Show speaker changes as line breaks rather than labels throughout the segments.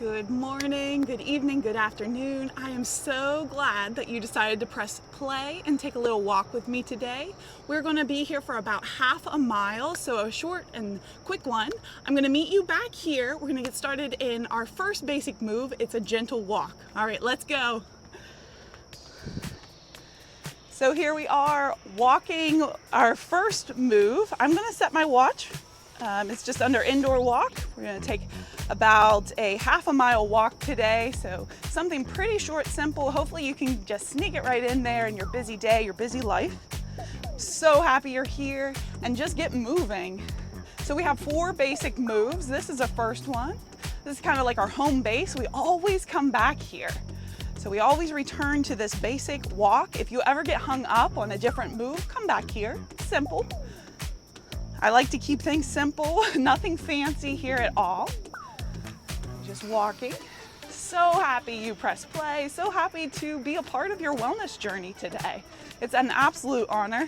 Good morning, good evening, good afternoon. I am so glad that you decided to press play and take a little walk with me today. We're going to be here for about half a mile, so a short and quick one. I'm going to meet you back here. We're going to get started in our first basic move. It's a gentle walk. All right, let's go. So here we are walking our first move. I'm going to set my watch. It's just under indoor walk. We're going to take about a half a mile walk today. So something pretty short, simple. Hopefully you can just sneak it right in there in your busy day, your busy life. So happy you're here and just get moving. So we have 4 basic moves. This is the first one. This is kind of like our home base. We always come back here. So we always return to this basic walk. If you ever get hung up on a different move, come back here. Simple. I like to keep things simple, nothing fancy here at all. Just walking. So happy you press play. So happy to be a part of your wellness journey today. It's an absolute honor.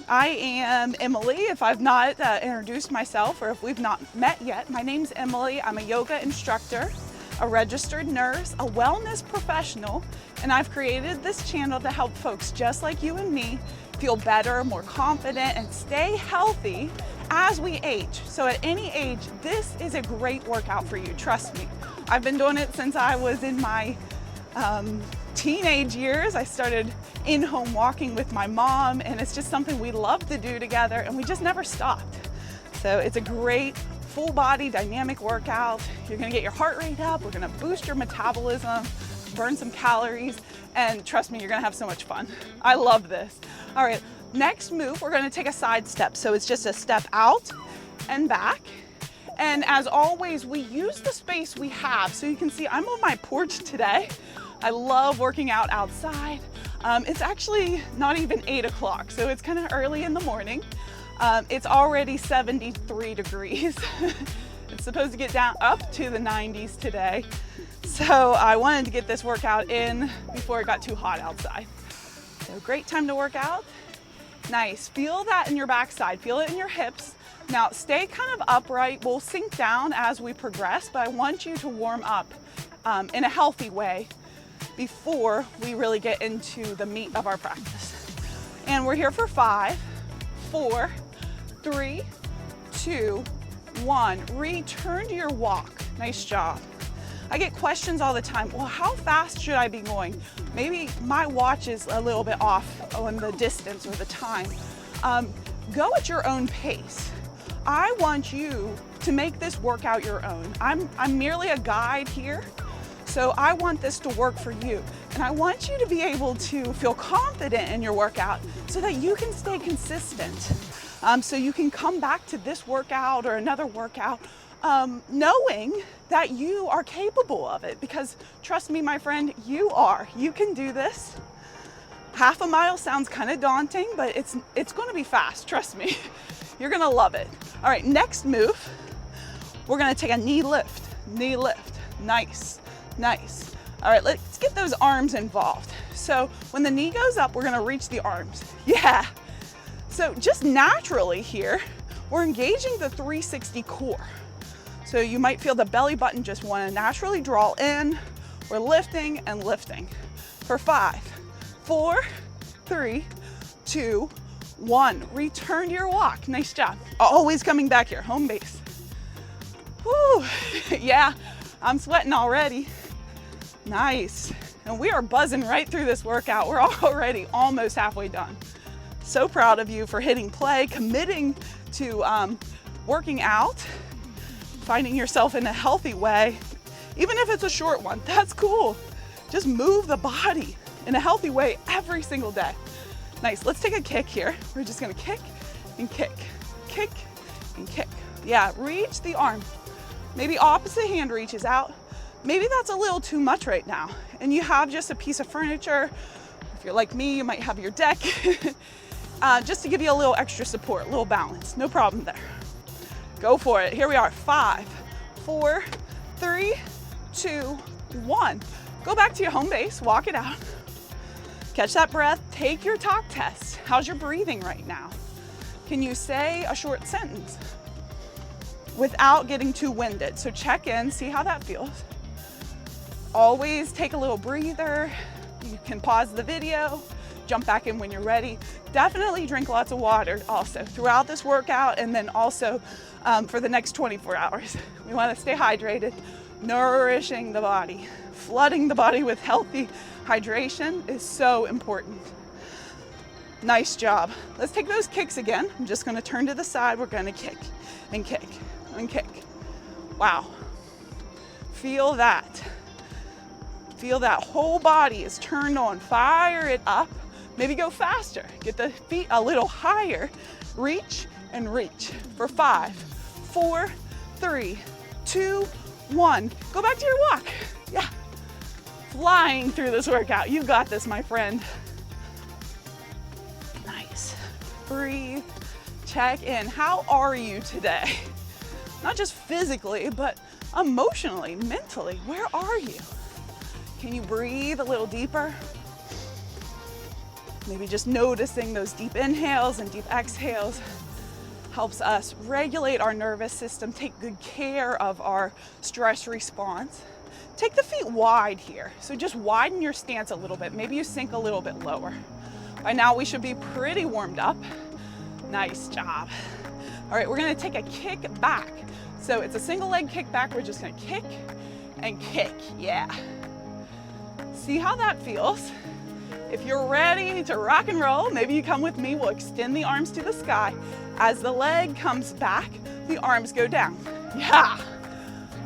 I am Emily. If I've not introduced myself or if we've not met yet, my name's Emily. I'm a yoga instructor, a registered nurse, a wellness professional, and I've created this channel to help folks just like you and me feel better, more confident, and stay healthy as we age. So at any age, this is a great workout for you, trust me. I've been doing it since I was in my teenage years. I started in-home walking with my mom, and it's just something we love to do together, and we just never stopped. So it's a great full body dynamic workout. You're gonna get your heart rate up, we're gonna boost your metabolism, burn some calories, and trust me, you're gonna have so much fun. I love this. All right, next move, we're gonna take a side step. So it's just a step out and back. And as always, we use the space we have. So you can see I'm on my porch today. I love working out outside. It's actually not even 8 o'clock, so it's kind of early in the morning. It's already 73 degrees. It's supposed to get down up to the 90s today. So I wanted to get this workout in before it got too hot outside. So great time to work out. Nice, feel that in your backside, feel it in your hips. Now stay kind of upright. We'll sink down as we progress, but I want you to warm up in a healthy way before we really get into the meat of our practice. And we're here for 5, 4, 3, 2, 1. Return to your walk. Nice job. I get questions all the time. Well, how fast should I be going? Maybe my watch is a little bit off on the distance or the time. Go at your own pace. I want you to make this workout your own. I'm merely a guide here. So I want this to work for you. And I want you to be able to feel confident in your workout so that you can stay consistent. So you can come back to this workout or another workout knowing that you are capable of it, because trust me, my friend, you are. You can do this. Half a mile sounds kind of daunting, but it's going to be fast. Trust me. You're going to love it. All right, next move, we're going to take a knee lift. Knee lift. Nice, nice. All right, let's get those arms involved. So when the knee goes up, we're going to reach the arms. Yeah. So just naturally here, we're engaging the 360 core. So you might feel the belly button just want to naturally draw in. We're lifting and lifting. For 5, 4, 3, 2, 1. Return to your walk. Nice job. Always coming back here, home base. Whew. Yeah, I'm sweating already. Nice. And we are buzzing right through this workout. We're already almost halfway done. So proud of you for hitting play, committing to working out, finding yourself in a healthy way. Even if it's a short one, that's cool. Just move the body in a healthy way every single day. Nice, let's take a kick here. We're just gonna kick and kick, kick and kick. Yeah, reach the arm. Maybe opposite hand reaches out. Maybe that's a little too much right now. And you have just a piece of furniture. If you're like me, you might have your deck. Just to give you a little extra support, a little balance. No problem there. Go for it. Here we are. 5, 4, 3, 2, 1. Go back to your home base. Walk it out. Catch that breath. Take your talk test. How's your breathing right now? Can you say a short sentence? without getting too winded. So check in, see how that feels. Always take a little breather. You can pause the video, jump back in when you're ready. Definitely drink lots of water also throughout this workout, and then also for the next 24 hours. We want to stay hydrated, nourishing the body. Flooding the body with healthy hydration is so important. Nice job. Let's take those kicks again. I'm just going to turn to the side. We're going to kick and kick and kick. Wow. Feel that. Feel that whole body is turned on. Fire it up. Maybe go faster. Get the feet a little higher. Reach and reach for 5, 4, 3, 2, 1. Go back to your walk. Yeah. Flying through this workout. You got this, my friend. Nice. Breathe. Check in. How are you today? Not just physically, but emotionally, mentally. Where are you? Can you breathe a little deeper? Maybe just noticing those deep inhales and deep exhales helps us regulate our nervous system, take good care of our stress response. Take the feet wide here. So just widen your stance a little bit. Maybe you sink a little bit lower. By now we should be pretty warmed up. Nice job. All right, we're gonna take a kick back. So it's a single leg kick back. We're just gonna kick and kick, yeah. See how that feels. If you're ready to rock and roll, maybe you come with me. We'll extend the arms to the sky. As the leg comes back, the arms go down. Yeah,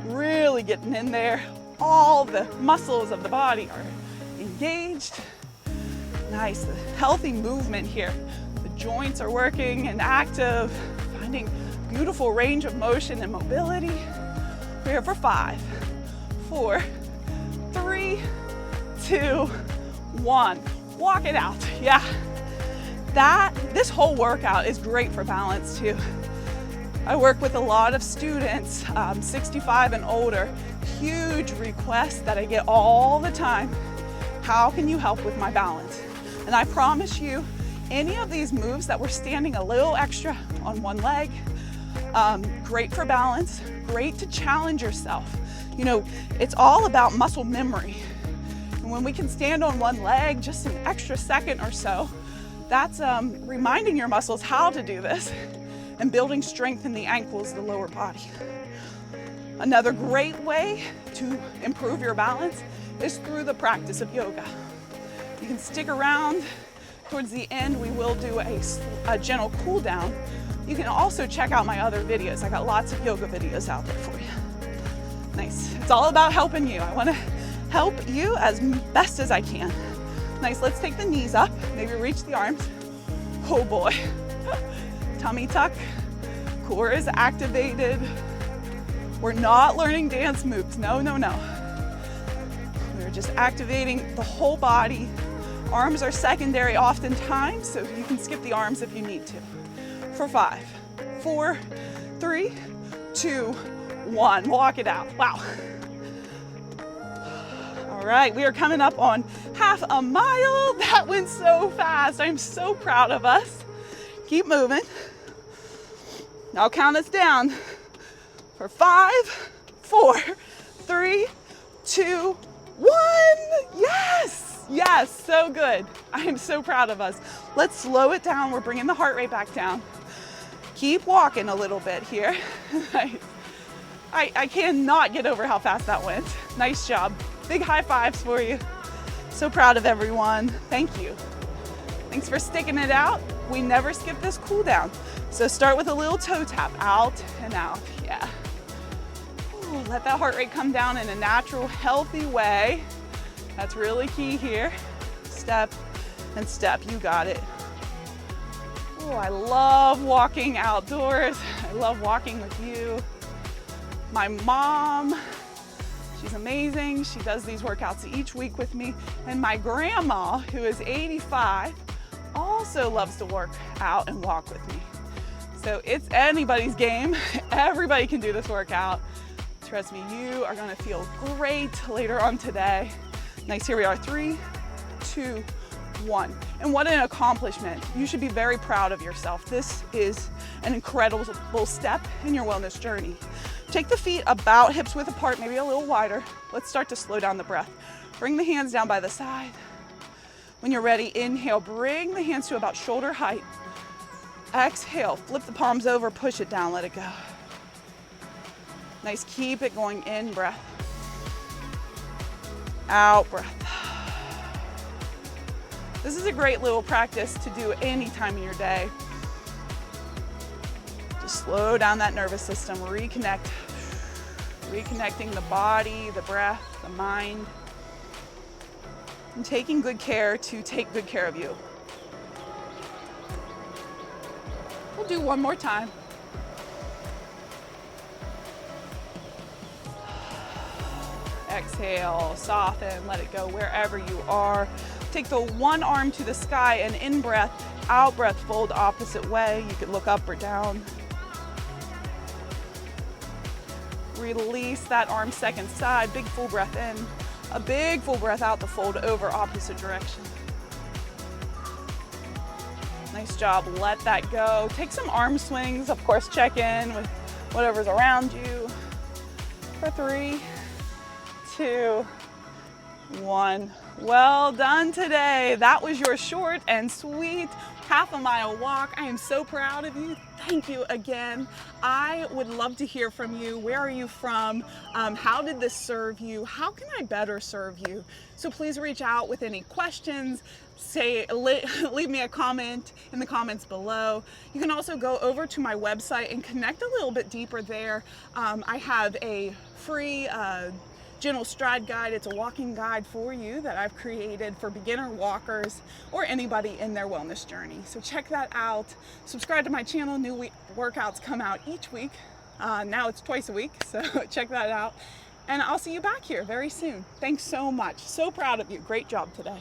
really getting in there. All the muscles of the body are engaged. Nice, healthy movement here. The joints are working and active, finding beautiful range of motion and mobility. We're here for 5, 4, 3, 2, 1. Walk it out. Yeah. This whole workout is great for balance too. I work with a lot of students, 65 and older. Huge request that I get all the time. How can you help with my balance? And I promise you, any of these moves that we're standing a little extra on one leg, great for balance, great to challenge yourself. You know, it's all about muscle memory. And when we can stand on one leg just an extra second or so, that's reminding your muscles how to do this and building strength in the ankles, the lower body. Another great way to improve your balance is through the practice of yoga. You can stick around. Towards the end, we will do a gentle cool down. You can also check out my other videos. I got lots of yoga videos out there for you. Nice. It's all about helping you. I want to help you as best as I can. Nice. Let's take the knees up. Maybe reach the arms. Oh boy. Tummy tuck. Core is activated. We're not learning dance moves. No, no, no. We're just activating the whole body. Arms are secondary oftentimes, so you can skip the arms if you need to. For 5, 4, 3, 2, 1. Walk it out. Wow. All right, we are coming up on half a mile. That went so fast. I'm so proud of us. Keep moving. Now count us down for 5, 4, 3, 2, 1. Yes, yes, so good. I am so proud of us. Let's slow it down. We're bringing the heart rate back down. Keep walking a little bit here. I cannot get over how fast that went. Nice job. Big high fives for you. So proud of everyone. Thank you. Thanks for sticking it out. We never skip this cool down. So start with a little toe tap, out and out, yeah. Ooh, let that heart rate come down in a natural, healthy way. That's really key here. Step and step, you got it. Oh, I love walking outdoors. I love walking with you. My mom, she's amazing. She does these workouts each week with me. And my grandma, who is 85, also loves to work out and walk with me. So it's anybody's game. Everybody can do this workout. Trust me, you are gonna feel great later on today. Nice, here we are, 3, 2, 1. And what an accomplishment. You should be very proud of yourself. This is an incredible step in your wellness journey. Take the feet about hips width apart, maybe a little wider. Let's start to slow down the breath. Bring the hands down by the side. When you're ready, inhale, bring the hands to about shoulder height. Exhale, flip the palms over, push it down, let it go. Nice, keep it going, in breath. Out breath. This is a great little practice to do any time in your day. Just slow down that nervous system, reconnect. Reconnecting the body, the breath, the mind. And taking good care to take good care of you. We'll do one more time. Exhale, soften, let it go wherever you are. Take the one arm to the sky and in breath, out breath, fold opposite way. You could look up or down. Release that arm second side, big full breath in. A big full breath out to fold over opposite direction. Nice job, let that go. Take some arm swings, of course check in with whatever's around you. For 3, 2, 1. Well done today. That was your short and sweet half-a-mile walk. I am so proud of you. Thank you again. I would love to hear from you. Where are you from? How did this serve you? How can I better serve you? So please reach out with any questions. Leave me a comment in the comments below. You can also go over to my website and connect a little bit deeper there. I have a free gentle stride guide. It's a walking guide for you that I've created for beginner walkers or anybody in their wellness journey. So check that out. Subscribe to my channel. New workouts come out each week. Now it's twice a week, so check that out. And I'll see you back here very soon. Thanks so much. So proud of you. Great job today.